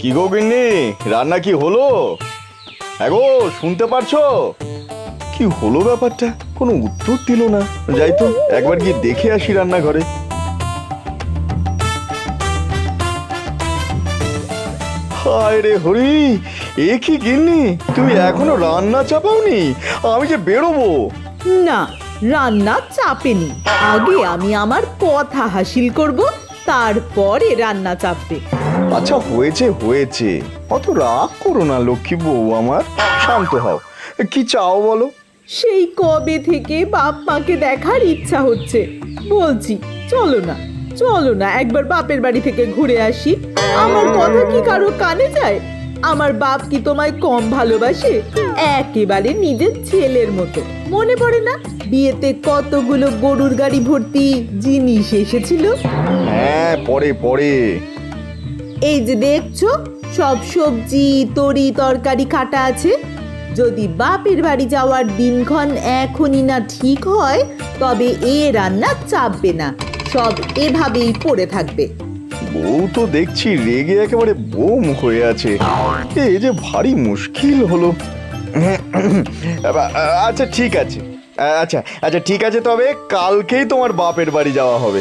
কি গো গিন্নি, রান্না কি হলো? হ্যাঁ গো, শুনতে পারছো? কি হলো ব্যাপারটা? কোনো উত্তর দিল না। যাই তো একবার গিয়ে দেখে আসি রান্নাঘরে। হায় রে হরি, এ কি গিন্নি, তুমি এখনো রান্না চাপাওনি? আমি যে বেরোবো। না, রান্না চাপেনি। আগে আমি আমার কথা হাসিল করব, তারপরে রান্না চাপবে। আচ্ছা হয়েছে হয়েছে, অত রাগ করো না লক্ষ্মী বউ আমার, শান্ত হও। কি চাও বলো? সেই কবে থেকে বাপ মাকে দেখার ইচ্ছা হচ্ছে। বলছি চলো না, চলো না একবার বাপের বাড়ি থেকে ঘুরে আসি। আমার কথা কি কারো কানে যায়? আমার বাপ কি তোমায় কম ভালোবাসে? একেবারে নিজের ছেলের মতো। মনে পড়ে না বিয়েতে কতগুলো গরুর গাড়ি ভর্তি জিনিস এসেছিল? হ্যাঁ পরে পরে। এই যে দেখছো, সব সবজি তরি তরকারি কাটা আছে। যদি বাপের বাড়ি যাওয়ার দিনক্ষণ এখনই না ঠিক হয়, তবে এ রান্না চাপবে না, সব এভাবেই পড়ে থাকবে। বউ তো দেখছি রেগে একেবারে বোম হয়ে আছে। এই যে ভারী মুশকিল হলো। আচ্ছা ঠিক আছে, আচ্ছা আচ্ছা ঠিক আছে, তবে কালকেই তোমার বাপের বাড়ি যাওয়া হবে।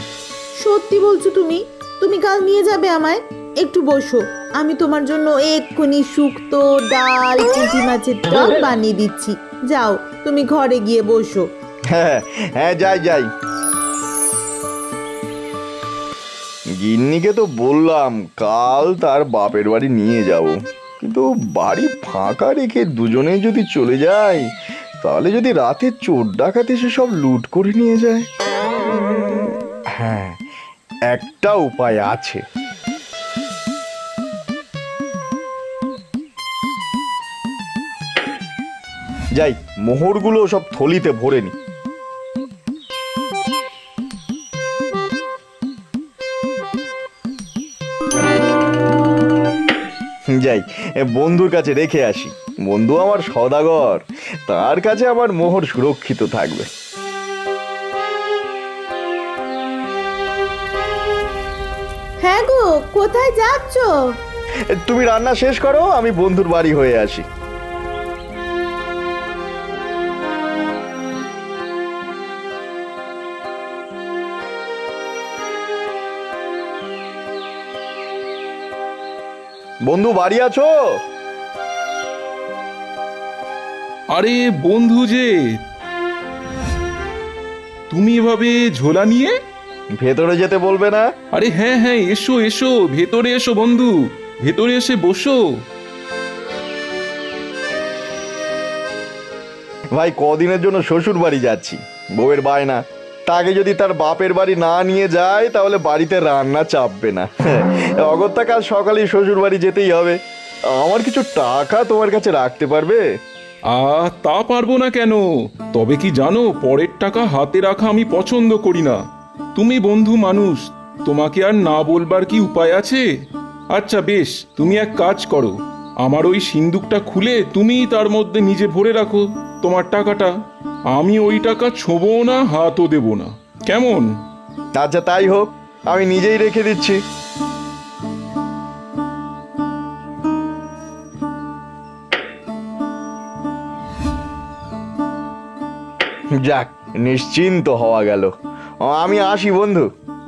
সত্যি বলছো তুমি? তুমি কাল নিয়ে যাবে আমায়? একটু বসো, আমি তোমার জন্য এক্ষুনি শুক্তো ডাল চিংড়ি মাছের টক বানিয়ে দিচ্ছি। যাও তুমি ঘরে গিয়ে বসো। হ্যাঁ হ্যাঁ, যাই যাই। গিন্নিকে তো বললাম কাল তার বাপের বাড়ি নিয়ে যাব, কিন্তু বাড়ি ফাঁকা রেখে দুজনে যদি চলে যাই, তাহলে যদি রাতে চোর ডাকাত এসে সব লুট করে নিয়ে যায়। হ্যাঁ, একটা উপায় আছে। যাই, মোহরগুলো সব থলিতে ভরে নি। যাই, বন্ধুর কাছে রেখে আসি। বন্ধু আমার সওদাগর, তার কাছে আমার মোহর সুরক্ষিত থাকবে। হ্যাঁ গো, কোথায় যাচ্ছ? তুমি রান্না শেষ করো, আমি বন্ধুর বাড়ি হয়ে আসি। বন্ধু বাড়ি আছো? আরে বন্ধু যে, তুমি এভাবে ঝোলা নিয়ে? ভেতরে যেতে বলবে না? আরে হ্যাঁ হ্যাঁ, এসো এসো, ভেতরে এসো বন্ধু, ভেতরে এসে বসো। ভাই কদিনের জন্য শ্বশুর বাড়ি যাচ্ছি, বউয়ের বায়না। তাকে যদি তার বাপের বাড়ি না নিয়ে যায়, তাহলে বাড়িতে রান্না চাপবে না। অগত্যা কাল সকালেই শ্বশুর বাড়ি যেতেই হবে। আমার কিছু টাকা তোমার কাছে রাখতে পারবে? তা পারবো না কেন? তবে কি জানো, পরের টাকা হাতে রাখা আমি পছন্দ করি না। তুমি বন্ধু মানুষ, তোমাকে আর না বলবার কি উপায় আছে? আচ্ছা বেশ, তুমি এক কাজ করো, আমার ওই সিন্দুকটা খুলে তুমি তার মধ্যে নিজে ভরে রাখো তোমার টাকাটা। আমি ওই টাকা ছোঁবও না, হাতও দেব না, কেমন? আচ্ছা তাই হোক, আমি নিজেই রেখে দিচ্ছি। যাক, নিশ্চিন্ত হওয়া গেল। আমি আসি বন্ধু।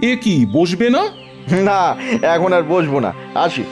এ কি, বসবে না? না, এখন আর বসবো না, আসি।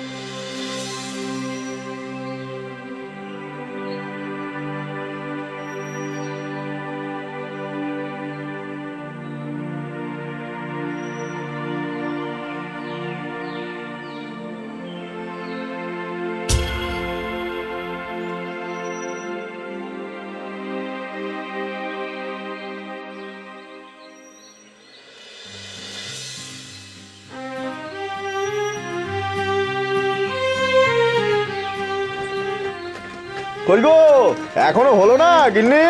কই গো, এখনো হলো না গিন্নি?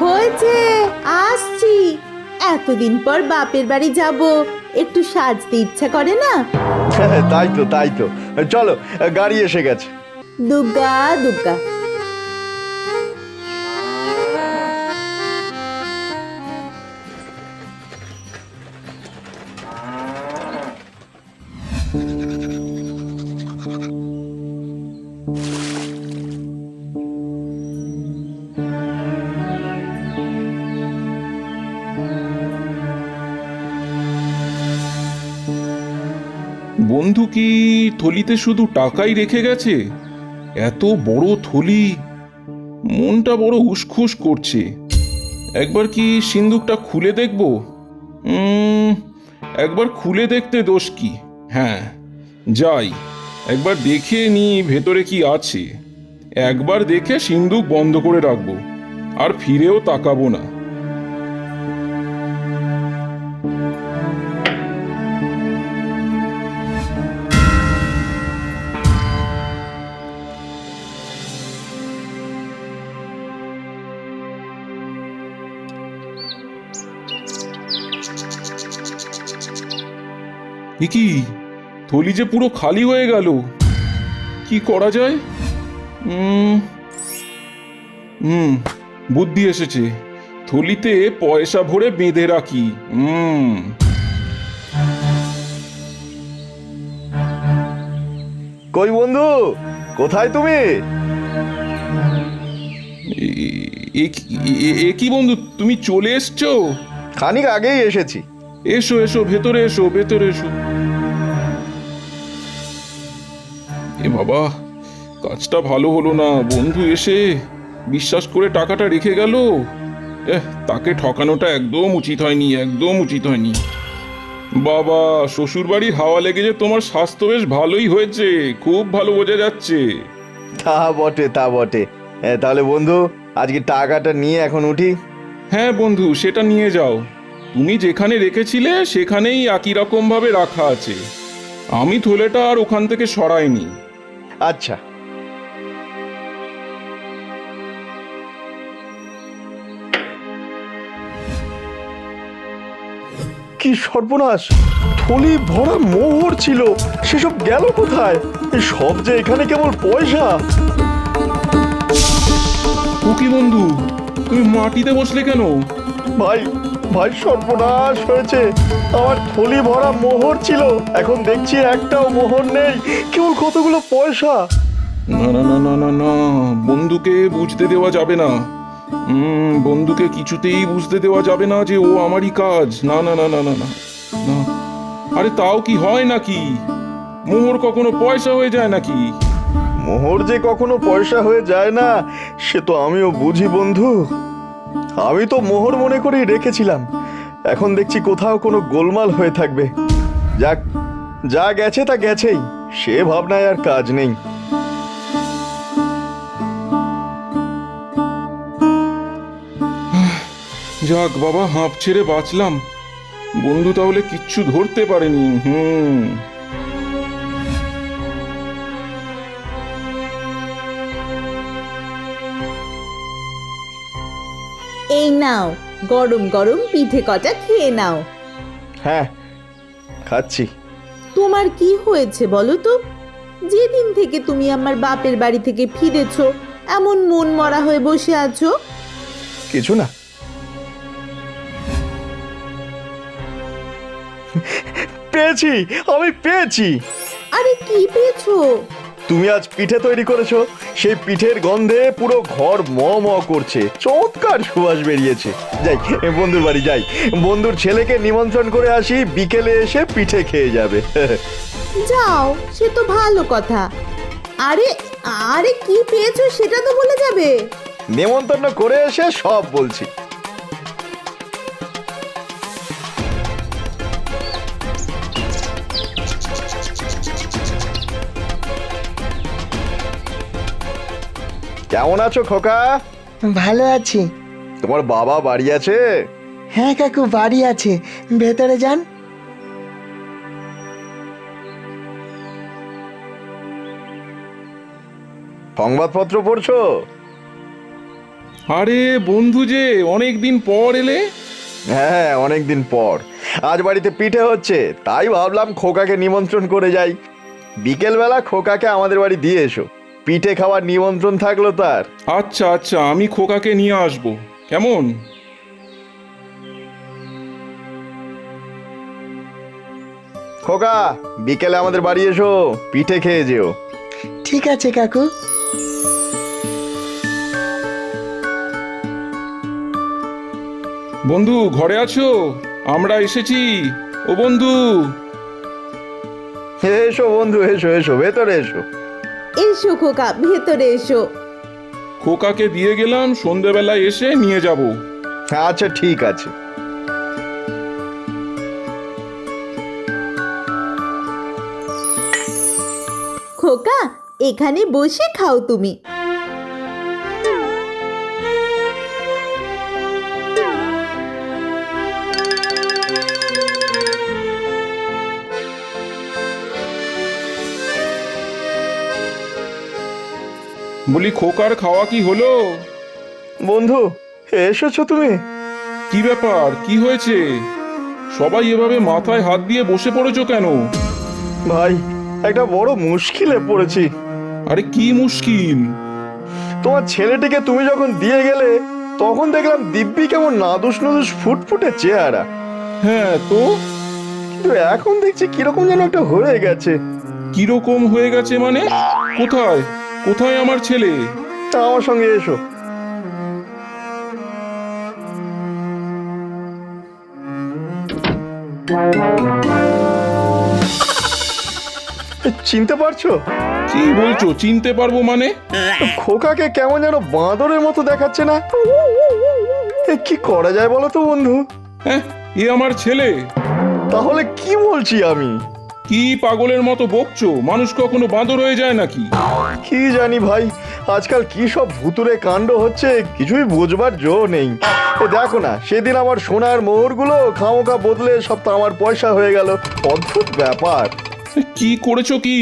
হয়েছে, আসছি। এতদিন পর বাপের বাড়ি যাব, একটু সাজতে ইচ্ছা করে না? তাই তো তাই তো, চলো, গাড়ি এসে গেছে। দুগ্গা দুগ্গা। বন্ধু কি থলিতে শুধু টাকাই রেখে গেছে? এত বড় থলি, মনটা বড় উসখুস করছে। একবার কি সিন্দুকটা খুলে দেখব? একবার খুলে দেখতে দোষ কি? হ্যাঁ, যাই একবার দেখে নি ভেতরে কি আছে। একবার দেখে সিন্দুক বন্ধ করে রাখবো, আর ফিরেও তাকাবো না। এ কি, থলি যে পুরো খালি হয়ে গেল। কি করা যায়? বুদ্ধি এসেছে। থলিতে পয়সা ভরে বেঁধে রাখি। কই বন্ধু, কোথায় তুমি? এ কি বন্ধু, তুমি চলে এসছো? খানিক আগেই এসেছি। এসো এসো, ভেতরে এসো, ভেতরে এসো। এ বাবা, কাজটা ভালো হলো না। বন্ধু এসে বিশ্বাস করে টাকাটা রেখে গেল। তাকে ঠকানোটা একদম উচিত হয়নি, একদম উচিত হয়নি। বাবা, শ্বশুর বাড়ির হাওয়া লেগে যে তোমার স্বাস্থ্য বেশ ভালোই হয়েছে, খুব ভালো বোঝা যাচ্ছে। তা বটে, তা বটে। তাহলে বন্ধু, আজকে টাকাটা নিয়ে এখন উঠি। হ্যাঁ বন্ধু, সেটা নিয়ে যাও। তুমি যেখানে রেখেছিলে সেখানেই একই রকম ভাবে রাখা আছে। আমি থলেটা আর ওখান থেকে সরাইনি। আচ্ছা। কি সর্বনাশ! থলি ভরা মোহর ছিল, সেসব গেল কোথায়? সব যে এখানে কেবল পয়সা। ও কি বন্ধু, তুমি মাটিতে বসলে কেন? ভাই, ভাই সর্বনাশ হয়েছে। আমার থলি ভরা মোহর ছিল, এখন দেখছি একটাও মোহর নেই, কেবল কতগুলো পয়সা। না না না না না না, বন্ধুকে বুঝতে দেওয়া যাবে না। বন্ধুকে কিছুতেই বুঝতে দেওয়া যাবে না যে ও আমারই কাজ। না না না না না না না। আরে তাও কি হয় নাকি? মোহর কখনো পয়সা হয়ে যায় নাকি? মোহর যে কখনো পয়সা হয়ে যায় না, সে তো আমিও বুঝি বন্ধু। আমি তো মোহর মনে করেই রেখেছিলাম, এখন দেখছি কোথাও কোনো গোলমাল হয়ে থাকবে। যাক, যা গেছে তা গেছেই, সে ভাবনায় আর কাজ নেই। যাক বাবা, হাঁপ ছেড়ে বাঁচলাম। বন্ধু তাহলে কিচ্ছু ধরতে পারেনি। এই নাও, গরম গরম পিঠে কটা খেয়ে নাও। হ্যাঁ, খাচ্ছি। তোমার কি হয়েছে বলো তো? যেদিন থেকে তুমি আমার বাপের বাড়ি থেকে ফিরেছো, এমন মন মরা হয়ে বসে আছো। কিছু না। পেয়েছি, আমি পেয়েছি। আরে কি পেয়েছো? তুমি আজ পিঠে তৈরি করেছো, সেই পিঠের গন্ধে পুরো ঘর ম ম করছে, চমৎকার সুবাস বেরিয়েছে। যাই, বন্ধুর বাড়ি যাই, বন্ধুর ছেলেকে নিমন্ত্রণ করে আসি, বিকেলে এসে পিঠে খেয়ে যাবে। যাও, সে তো ভালো কথা। আরে আরে কি পেয়েছো সেটা তো বলে যাবে। নেমন্তন্ন করে এসে সব বলছি। কেমন আছো খোকা? ভালো আছি। তোমার বাবা বাড়ি আছে? হ্যাঁ কাকু, বাড়ি আছে, ভেতরে যান। সংবাদপত্র পড়ছো? আরে বন্ধু যে, অনেকদিন পর এলে। হ্যাঁ, অনেকদিন পর। আজ বাড়িতে পিঠে হচ্ছে, তাই ভাবলাম খোকাকে নিমন্ত্রণ করে যাই। বিকেলবেলা খোকাকে আমাদের বাড়ি দিয়ে এসো, পিঠে খাওয়ার নিমন্ত্রণ থাকলো তার। আচ্ছা আচ্ছা, আমি খোকাকে নিয়ে আসবো। কেমন? খোকা, বিকেলে আমাদের বাড়ি এসো, পিঠে খেয়ে যেও। ঠিক আছে কাকু। বন্ধু ঘরে আছো? আমরা এসেছি। ও বন্ধু, এসো বন্ধু, এসো এসো, ভেতরে এসো। এসো খোকা, ভেতরে এসো। খোকাকে দিয়ে গেলাম, সন্ধেবেলায় এসে নিয়ে যাব। আচ্ছা ঠিক আছে। খোকা, এখানে বসে খাও তুমি। বলি খোকার খাওয়া কি হলো? বন্ধু এসেছো তুমি? কি ব্যাপার, কি হয়েছে? সবাই এভাবে মাথায় হাত দিয়ে বসে পড়েছো কেন? ভাই, একটা বড় মুশকিলে পড়েছি। আরে কি মুশকিল? তোমার ছেলেটিকে তুমি যখন দিয়ে গেলে তখন দেখলাম দিব্যি কেমন নাদুস নুদুস ফুটফুটে চেহারা, হ্যাঁ তো? কিন্তু এখন দেখছি কিরকম যেন একটা হয়ে গেছে। কিরকম হয়ে গেছে মানে? কোথায় কোথায় আমার ছেলে? তা আমার সঙ্গে এসো। চিনতে পারছো? কি বলছো চিনতে পারবো মানে? খোকাকে কেমন যেন বাঁদরের মতো দেখাচ্ছে না? কি করা যায় বলো তো বন্ধু? হ্যাঁ, এ আমার ছেলে। তাহলে কি বলছি আমি? কি পাগলের মতো বকছো? মানুষ কখনো বাঁদর হয়ে যায় নাকি? কি জানি ভাই, আজকাল কি সব ভুতুরে কাণ্ড হচ্ছে, কিছুই বুঝবার জো নেই। দেখো না, সেদিন আমার সোনার মোহরগুলো খামোখা বদলে সব তো আমার পয়সা হয়ে গেল। অদ্ভুত ব্যাপার। কি করেছো কি?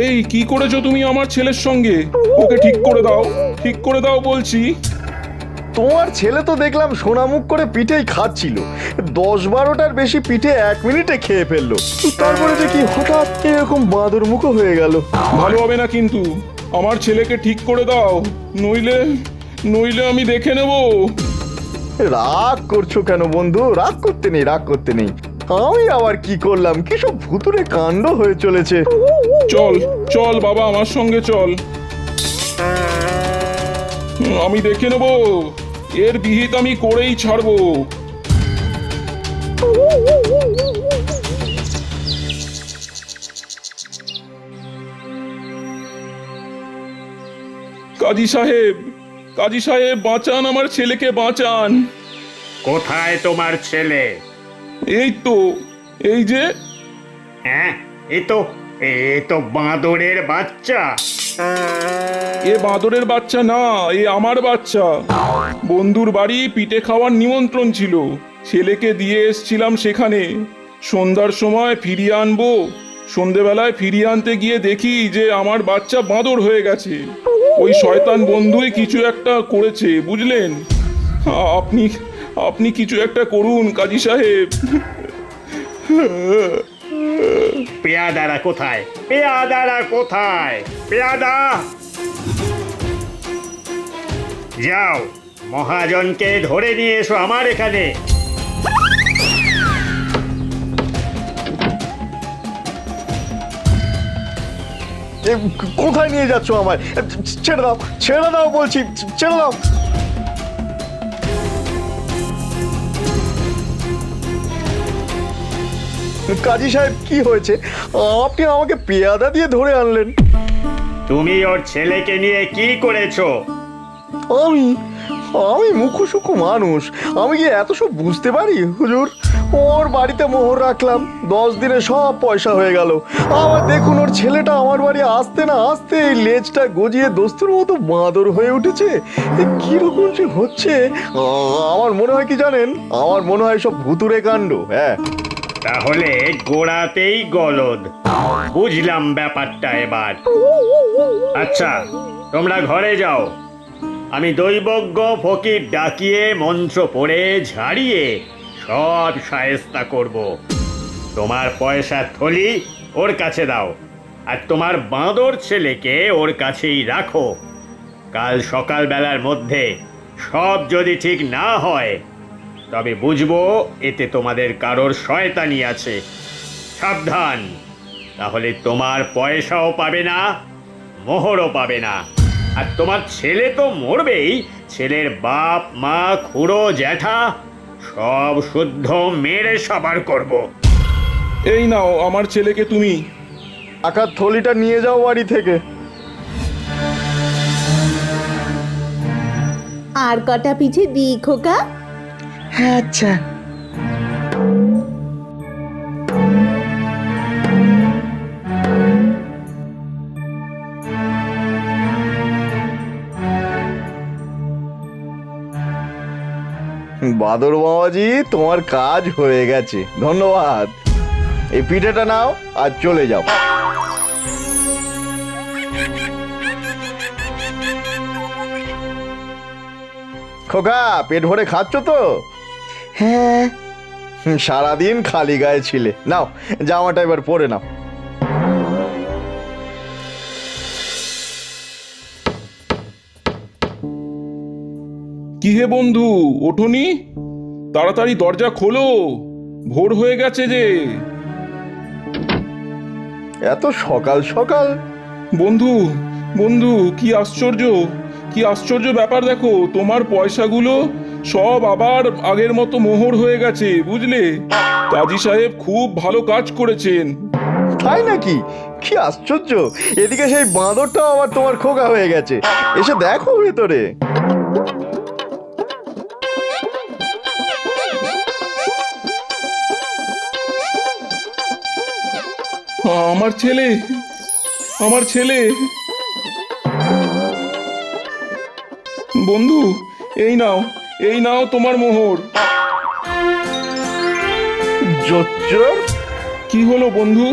এই কি করেছো তুমি আমার ছেলের সঙ্গে? ওকে ঠিক করে দাও, ঠিক করে দাও বলছি। তোমার ছেলে তো দেখলাম সোনামুখ করে পিঠেই খাচ্ছিল, 10-12টার বেশি পিঠে 1 মিনিটে খেয়ে ফেললো। তারপরে দেখি হঠাৎ এরকম বাঁদর মুখো হয়ে গেল। ভালো হবে না কিন্তু, আমার ছেলেকে ঠিক করে দাও, নইলে নইলে আমি দেখে নেব। রাগ করছো কেন বন্ধু? রাগ করতে নেই, রাগ করতে নেই। আমি আবার কি করলাম? কি সব ভুতুরে কাণ্ড হয়ে চলেছে। চল চল বাবা, আমার সঙ্গে চল। আমি দেখে নেব, এর বিহিত আমি করেই ছাড়বো। কাজী সাহেব, কাজী সাহেব বাঁচান, আমার ছেলেকে বাঁচান। কোথায় তোমার ছেলে? এই তো, এই যে। হ্যাঁ, এ তো বাঁদরের বাচ্চা। এ বাঁদরের বাচ্চা না, এ আমার বাচ্চা। বন্ধুর বাড়ি পিঠে খাওয়ার নিমন্ত্রণ ছিল, ছেলেকে দিয়ে এসছিলাম সেখানে। সন্ধ্যার সময় ফিরিয়ে আনবো, সন্ধেবেলায় ফিরিয়ে আনতে গিয়ে দেখি যে আমার বাচ্চা বাঁদর হয়ে গেছে। ওই শয়তান বন্ধুই কিছু একটা করেছে, বুঝলেন? আপনি আপনি কিছু একটা করুন কাজী সাহেব। পেয়াদারা কোথায়? পেয়াদারা কোথায়? পেয়াদা, যাও মহাজনকে ধরে নিয়ে এসো আমার এখানে। কোথায় নিয়ে যাচ্ছ আমায়? ছেড়ে দাও, ছেড়ে দাও বলছি, ছেড়ে দাও। কাজী সাহেব কি হয়েছে? আপনি আমাকে পেয়াদা দিয়ে ধরে আনলেন। তুমি ওর ছেলেকে নিয়ে কি করেছো? আমি আমি মুখোসুখো মানুষ, আমি কি এত সব বুঝতে পারি হুজুর? ওর বাড়িতে মোহর রাখলাম, 10 দিনে সব পয়সা হয়ে গেল। আবার দেখুন ওর ছেলেটা আমার বাড়ি আসতে না আসতে লেজটা গজিয়ে দস্তুর মতো বাঁদর হয়ে উঠেছে। কিরকম যে হচ্ছে আমার মনে হয় কি জানেন? আমার মনে হয় সব ভুতুরে কাণ্ড। হ্যাঁ, তাহলে গোড়াতেই গলদ, বুঝলাম ব্যাপারটা এবার। আচ্ছা, তোমরা ঘরে যাও, আমি দৈবজ্ঞ ফকির ডাকিয়ে মন্ত্র পড়ে ঝাড়িয়ে সব শায়েস্তা করব। তোমার পয়সার থলি ওর কাছে দাও, আর তোমার বাঁদর ছেলেকে ওর কাছেই রাখো। কাল সকালবেলার মধ্যে সব যদি ঠিক না হয় তবে বুঝবো এতে তোমাদের কারোর শয়তানি আছে। সাবধান, তাহলে তোমার পয়সাও পাবে না, মোহরও পাবে না। আর তোমার ছেলে তো মরবেই, ছেলের বাপ মা খুড়ো জ্যাঠা সব শুদ্ধ মেরে সাবার করব। এই নাও আমার ছেলেকে তুমি। টাকার থলিটা নিয়ে যাও বাড়ি থেকে। আর কটা পিঠে দিই খোকা? হ্যাঁ আচ্ছা। বাদর বাবাজি, তোমার কাজ হয়ে গেছে, ধন্যবাদ। এই পিঠেটা নাও আর চলে যাও। খোকা, পেট ভরে খাচ্ছ তো? হ্যাঁ। সারাদিন খালি গায়ে ছিলে, নাও জামাটা এবার পরে নাও। কি হে বন্ধু, ওঠোনি? তাড়াতাড়ি দরজা খোলো, ভোর হয়ে গেছে যে। এত সকাল সকাল? বন্ধু বন্ধু, কি আশ্চর্য, কি আশ্চর্য ব্যাপার! দেখো, তোমার পয়সাগুলো সব আবার আগের মতো মোহর হয়ে গেছে, বুঝলে? কাজী সাহেব খুব ভালো কাজ করেছেন। তাই নাকি? কি আশ্চর্য! এদিকে সেই বাঁদরটাও আবার তোমার খোকা হয়ে গেছে। এসে দেখো ভেতরে। আমার ছেলে, আমার ছেলে! বন্ধু, এই নাও, এই নাও তোমার মোহর। জোচ্চোর! কি হলো বন্ধু?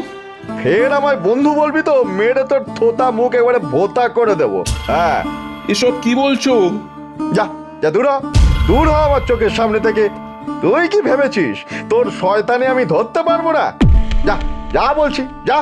ফের আমায় বন্ধু বলবি তো মেরে তোর থোতা মুখ একবারে ভোতা করে দেবো। হ্যাঁ, এসব কি বলছো? যা যা, দূর হ, দূর হ আমার চোখের সামনে থেকে। তুই কি ভেবেছিস তোর শয়তানি আমি ধরতে পারবো না? যা যা বলছি, যা।